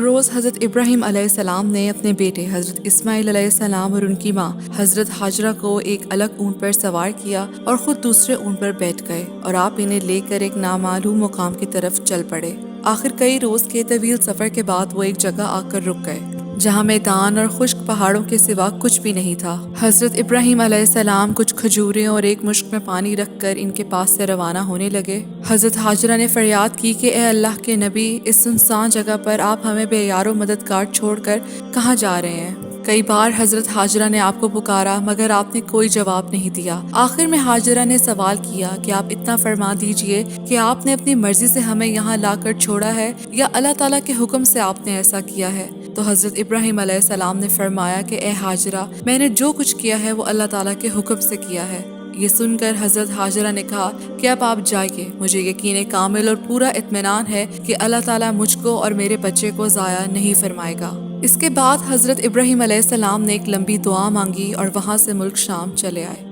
रोज़ हज़रत इब्राहीम अलैहिस्सलाम ने अपने बेटे हज़रत इस्माइल अलैहिस्सलाम और उनकी माँ हज़रत हाजरा को एक अलग ऊँट पर सवार किया और ख़ुद दूसरे ऊँट पर बैठ गए और आप इन्हें लेकर एक नामालूम मुकाम की तरफ चल पड़े। आखिर कई रोज़ के तवील सफ़र के बाद वो एक जगह आकर रुक गए जहाँ मैदान और खुश्क पहाड़ों के सिवा कुछ भी नहीं था। हज़रत इब्राहीम अलैहिस्सलाम कुछ खजूरें और एक मुश्क में पानी रखकर इनके पास से रवाना होने लगे। हज़रत हाजरा ने फरियाद की कि ए अल्लाह के नबी, इस सुनसान जगह पर आप हमें बेयारो मददगार छोड़कर कहाँ जा रहे हैं? कई बार हज़रत हाजरा ने आपको पुकारा मगर आपने कोई जवाब नहीं दिया। आखिर में हाजरा ने सवाल किया कि आप इतना फरमा दीजिए कि आपने अपनी मर्जी से हमें यहाँ लाकर छोड़ा है या अल्लाह ताला के हुक्म से आपने ऐसा किया है? तो हज़रत इब्राहीम अलैहिस्सलाम ने फरमाया कि ए हाजरा, मैंने जो कुछ किया है वो अल्लाह ताला के हुक्म से किया है। ये सुनकर हज़रत हाजरा ने कहा कि अब आप जाइए, मुझे यकीन कामिल और पूरा इत्मीनान है कि अल्लाह ताला मुझको और मेरे बच्चे को ज़ाया नहीं फरमाएगा। इसके बाद हज़रत इब्राहीम अलैहिस्सलाम ने एक लंबी दुआ मांगी और वहाँ से मुल्क शाम चले आए।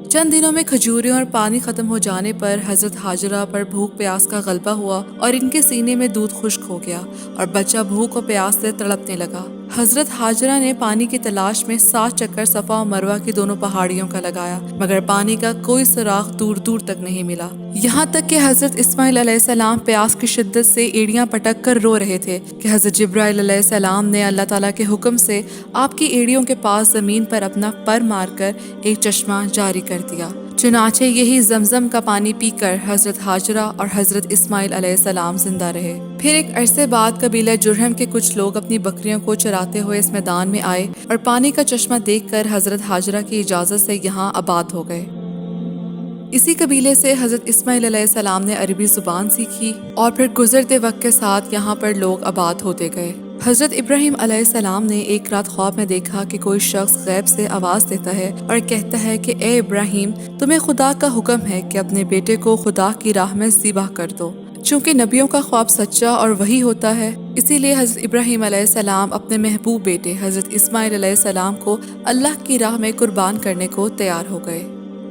चंद दिनों में खजूरें और पानी खत्म हो जाने पर हज़रत हाजरा पर भूख प्यास का गलबा हुआ और इनके सीने में दूध खुश्क हो गया और बच्चा भूख और प्यास से तड़पने लगा। हज़रत हाजरा ने पानी की तलाश में 7 चक्कर सफ़ा और मरवा की दोनों पहाड़ियों का लगाया मगर पानी का कोई सुराग दूर दूर तक नहीं मिला। यहाँ तक कि हज़रत इस्माइल अलैहिस्सलाम प्यास की शिद्दत से एड़ियाँ पटक कर रो रहे थे कि हज़रत जिब्राइल अलैहिस्सलाम ने अल्लाह ताला के हुक्म से आपकी एड़ियों के पास ज़मीन पर अपना पर मारकर एक चश्मा जारी कर दिया। चुनाचे यही जमजम का पानी पीकर हज़रत हाजरा और हज़रत इस्माइल अलैहिस्सलाम जिंदा रहे। फिर एक अरसे बाद कबीला जुरहम के कुछ लोग अपनी बकरियों को चराते हुए इस मैदान में आए और पानी का चश्मा देखकर हज़रत हाजरा की इजाज़त से यहाँ आबाद हो गए। इसी कबीले से हज़रत इस्माइल अलैहिस्सलाम ने अरबी ज़ुबान सीखी और फिर गुजरते वक्त के साथ यहाँ पर लोग आबाद होते गए। हज़रत इब्राहीम अलैहिस्सलाम ने एक रात ख्वाब में देखा कि कोई शख्स गैब से आवाज़ देता है और कहता है कि ए इब्राहीम, तुम्हें खुदा का हुक्म है कि अपने बेटे को खुदा की राह में ज़िबा कर दो। चूँकि नबियों का ख्वाब सच्चा और वही होता है, इसीलिए हज़रत इब्राहीम अलैहिस्सलाम अपने महबूब बेटे हज़रत इस्माइल अलैहिस्सलाम को अल्लाह की राह में कुर्बान करने को तैयार हो गए।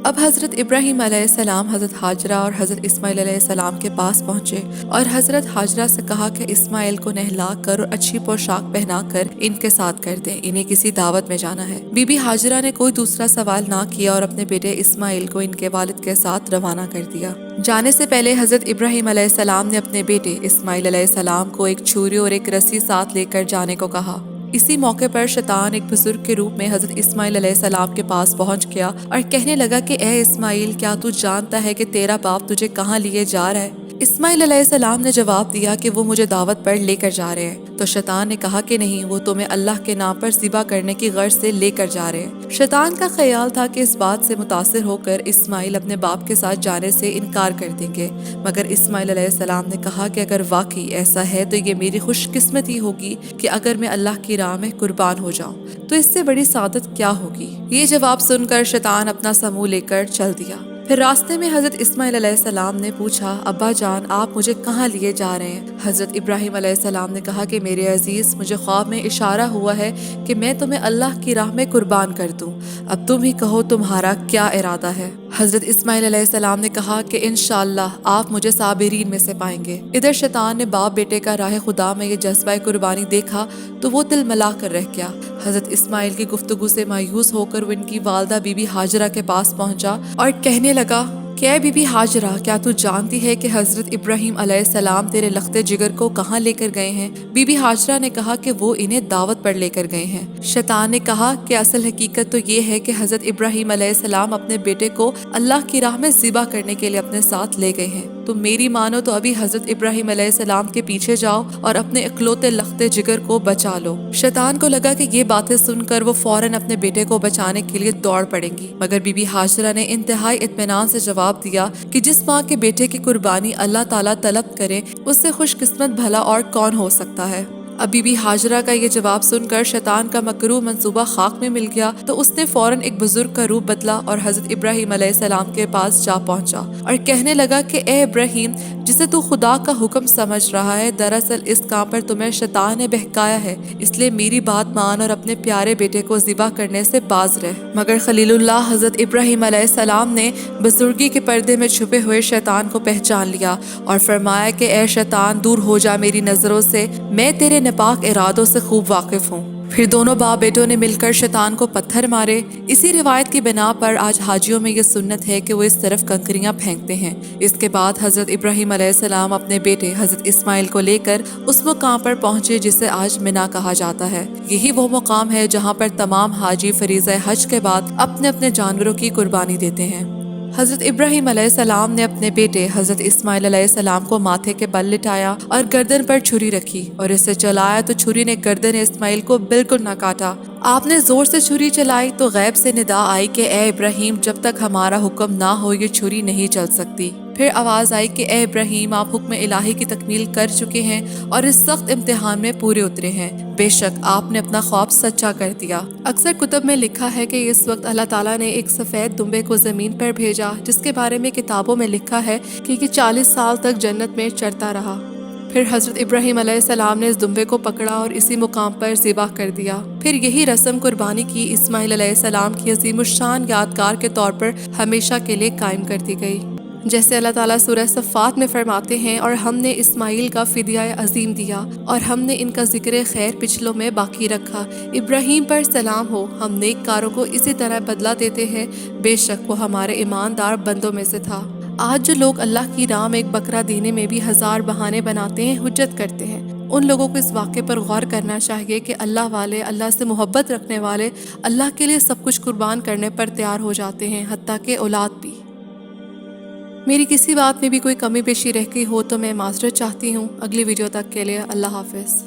अब हज़रत इब्राहीम अलैहिस्सलाम हज़रत हाजरा और हज़रत इस्माइल अलैहिस्सलाम के पास पहुँचे और हज़रत हाजरा से कहा कि इस्माइल को नहला कर और अच्छी पोशाक पहना कर इनके साथ कर दें, इन्हें किसी दावत में जाना है। बीबी हाजरा ने कोई दूसरा सवाल ना किया और अपने बेटे इस्माइल को इनके वालिद के साथ रवाना कर दिया। जाने से पहले हज़रत इब्राहीम अलैहिस्सलाम ने अपने बेटे इस्माइल अलैहिस्सलाम को एक छुरी और एक रस्सी साथ लेकर जाने को कहा। इसी मौके पर शैतान एक बुजुर्ग के रूप में हज़रत इस्माइल अलैहिस्सलाम के पास पहुंच गया और कहने लगा कि ए इस्माइल, क्या तू जानता है कि तेरा बाप तुझे कहाँ लिए जा रहा है? इस्माइल अलैहिस्सलाम ने जवाब दिया कि वो मुझे दावत पर लेकर जा रहे हैं। तो शैतान ने कहा कि नहीं, वो तुम्हें अल्लाह के नाम पर ज़िबा करने की गर्ज से लेकर जा रहे हैं। शैतान का ख्याल था कि इस बात से मुतासिर होकर इस्माइल अपने बाप के साथ जाने से इनकार कर देंगे, मगर इस्माइल अलैहिस्सलाम ने कहा कि अगर वाकई ऐसा है तो ये मेरी खुशकिस्मती होगी कि अगर मैं अल्लाह की राह में कुर्बान हो जाऊं, तो इससे बड़ी सादत क्या होगी। ये जवाब सुनकर शैतान अपना समूह लेकर चल दिया। फिर रास्ते में हज़रत इस्माइल अलैहिस्सलाम ने पूछा, अब्बा जान, आप मुझे कहाँ लिए जा रहे हैं? हज़रत इब्राहीम अलैहिस्सलाम ने कहा कि मेरे अजीज़, मुझे ख्वाब में इशारा हुआ है कि मैं तुम्हें अल्लाह की राह में कुर्बान कर दूं। अब तुम ही कहो तुम्हारा क्या इरादा है? हज़रत इस्माइल अलैहिस्सलाम ने कहा कि इंशाअल्लाह आप मुझे साबिरीन में से पाएंगे। इधर शैतान ने बाप बेटे का राह खुदा में ये जज्बा कुर्बानी देखा तो वो दिल मला कर रह गया। हज़रत इस्माइल की गुफ्तगू से मायूस होकर वो इनकी वालदा बीबी हाजरा के पास पहुंचा और कहने लगा कि बीबी हाजरा, क्या तू जानती है कि हज़रत इब्राहीम अलैहिस्सलाम तेरे लख्ते जिगर को कहाँ लेकर गए हैं? बीबी हाजरा ने कहा कि वो इन्हें दावत पर लेकर गए हैं। शैतान ने कहा कि असल हकीकत तो ये है कि हज़रत इब्राहीम अलैहिस्सलाम अपने बेटे को अल्लाह की राह में ज़िबा करने के लिए अपने साथ ले गए हैं। तो मेरी मानो तो अभी हज़रत इब्राहीम अलैहिस्सलाम के पीछे जाओ और अपने इकलौते लख्ते जिगर को बचा लो। शैतान को लगा कि ये बातें सुनकर वो फौरन अपने बेटे को बचाने के लिए दौड़ पड़ेंगी, मगर बीबी हाजरा ने इंतहाई इत्मीनान से जवाब दिया कि जिस माँ के बेटे की कुर्बानी अल्लाह ताला तलब करे, उससे खुशकिस्मत भला और कौन हो सकता है। अब बीबी हाजरा का ये जवाब सुनकर शैतान का मकरूह मंसूबा खाक में मिल गया तो उसने फौरन एक बुजुर्ग का रूप बदला और हज़रत इब्राहीम अलैहिस्सलाम के पास जा पहुंचा और कहने लगा कि ए इब्राहीम, جسے تو خدا کا حکم سمجھ رہا ہے، دراصل اس کام پر تمہیں شیطان نے بہکایا ہے، اس لیے میری بات مان اور اپنے پیارے بیٹے کو ذبح کرنے سے باز رہ۔ مگر خلیل اللہ حضرت ابراہیم علیہ السلام نے بزرگی کے پردے میں چھپے ہوئے شیطان کو پہچان لیا اور فرمایا کہ اے شیطان، دور ہو جا میری نظروں سے، میں تیرے ناپاک ارادوں سے خوب واقف ہوں۔ پھر دونوں باپ بیٹوں نے مل کر شیطان کو پتھر مارے۔ اسی روایت کی بنا پر آج حاجیوں میں یہ سنت ہے کہ وہ اس طرف کنکریاں پھینکتے ہیں۔ اس کے بعد حضرت ابراہیم علیہ السلام اپنے بیٹے حضرت اسماعیل کو لے کر اس مقام پر پہنچے جسے آج منا کہا جاتا ہے۔ یہی وہ مقام ہے جہاں پر تمام حاجی فریضہ حج کے بعد اپنے اپنے جانوروں کی قربانی دیتے ہیں۔ حضرت ابراہیم علیہ السلام نے اپنے بیٹے حضرت اسماعیل علیہ السلام کو ماتھے کے بل لٹایا اور گردن پر چھری رکھی اور اسے چلایا تو چھری نے گردن اسماعیل کو بالکل نہ کاٹا۔ آپ نے زور سے چھری چلائی تو غیب سے ندا آئی کہ اے ابراہیم، جب تک ہمارا حکم نہ ہو یہ چھری نہیں چل سکتی۔ پھر آواز آئی کہ اے ابراہیم، آپ حکم الہی کی تکمیل کر چکے ہیں اور اس سخت امتحان میں پورے اترے ہیں، بے شک آپ نے اپنا خواب سچا کر دیا۔ اکثر کتب میں لکھا ہے کہ اس وقت اللہ تعالیٰ نے ایک سفید دمبے کو زمین پر بھیجا، جس کے بارے میں کتابوں میں لکھا ہے کہ یہ 40 سال تک جنت میں چرتا رہا۔ پھر حضرت ابراہیم علیہ السلام نے اس دمبے کو پکڑا اور اسی مقام پر ذبح کر دیا۔ پھر یہی رسم قربانی کی اسماعیل علیہ السلام کی عظیم الشان یادگار کے طور پر ہمیشہ کے لیے قائم کر دی گئی۔ جیسے اللہ تعالیٰ سورہ صفات میں فرماتے ہیں، اور ہم نے اسماعیل کا فدیہ عظیم دیا اور ہم نے ان کا ذکر خیر پچھلوں میں باقی رکھا۔ ابراہیم پر سلام ہو، ہم نیک کاروں کو اسی طرح بدلہ دیتے ہیں، بے شک وہ ہمارے ایماندار بندوں میں سے تھا۔ آج جو لوگ اللہ کی راہ میں ایک بکرا دینے میں بھی 1000 بہانے بناتے ہیں، حجت کرتے ہیں، ان لوگوں کو اس واقعے پر غور کرنا چاہیے کہ اللہ والے، اللہ سے محبت رکھنے والے، اللہ کے لیے سب کچھ قربان کرنے پر تیار ہو جاتے ہیں، حتیٰ کہ اولاد بھی۔ میری کسی بات میں بھی کوئی کمی بیشی رہ گئی ہو تو میں معذرت چاہتی ہوں۔ اگلی ویڈیو تک کے لیے اللہ حافظ۔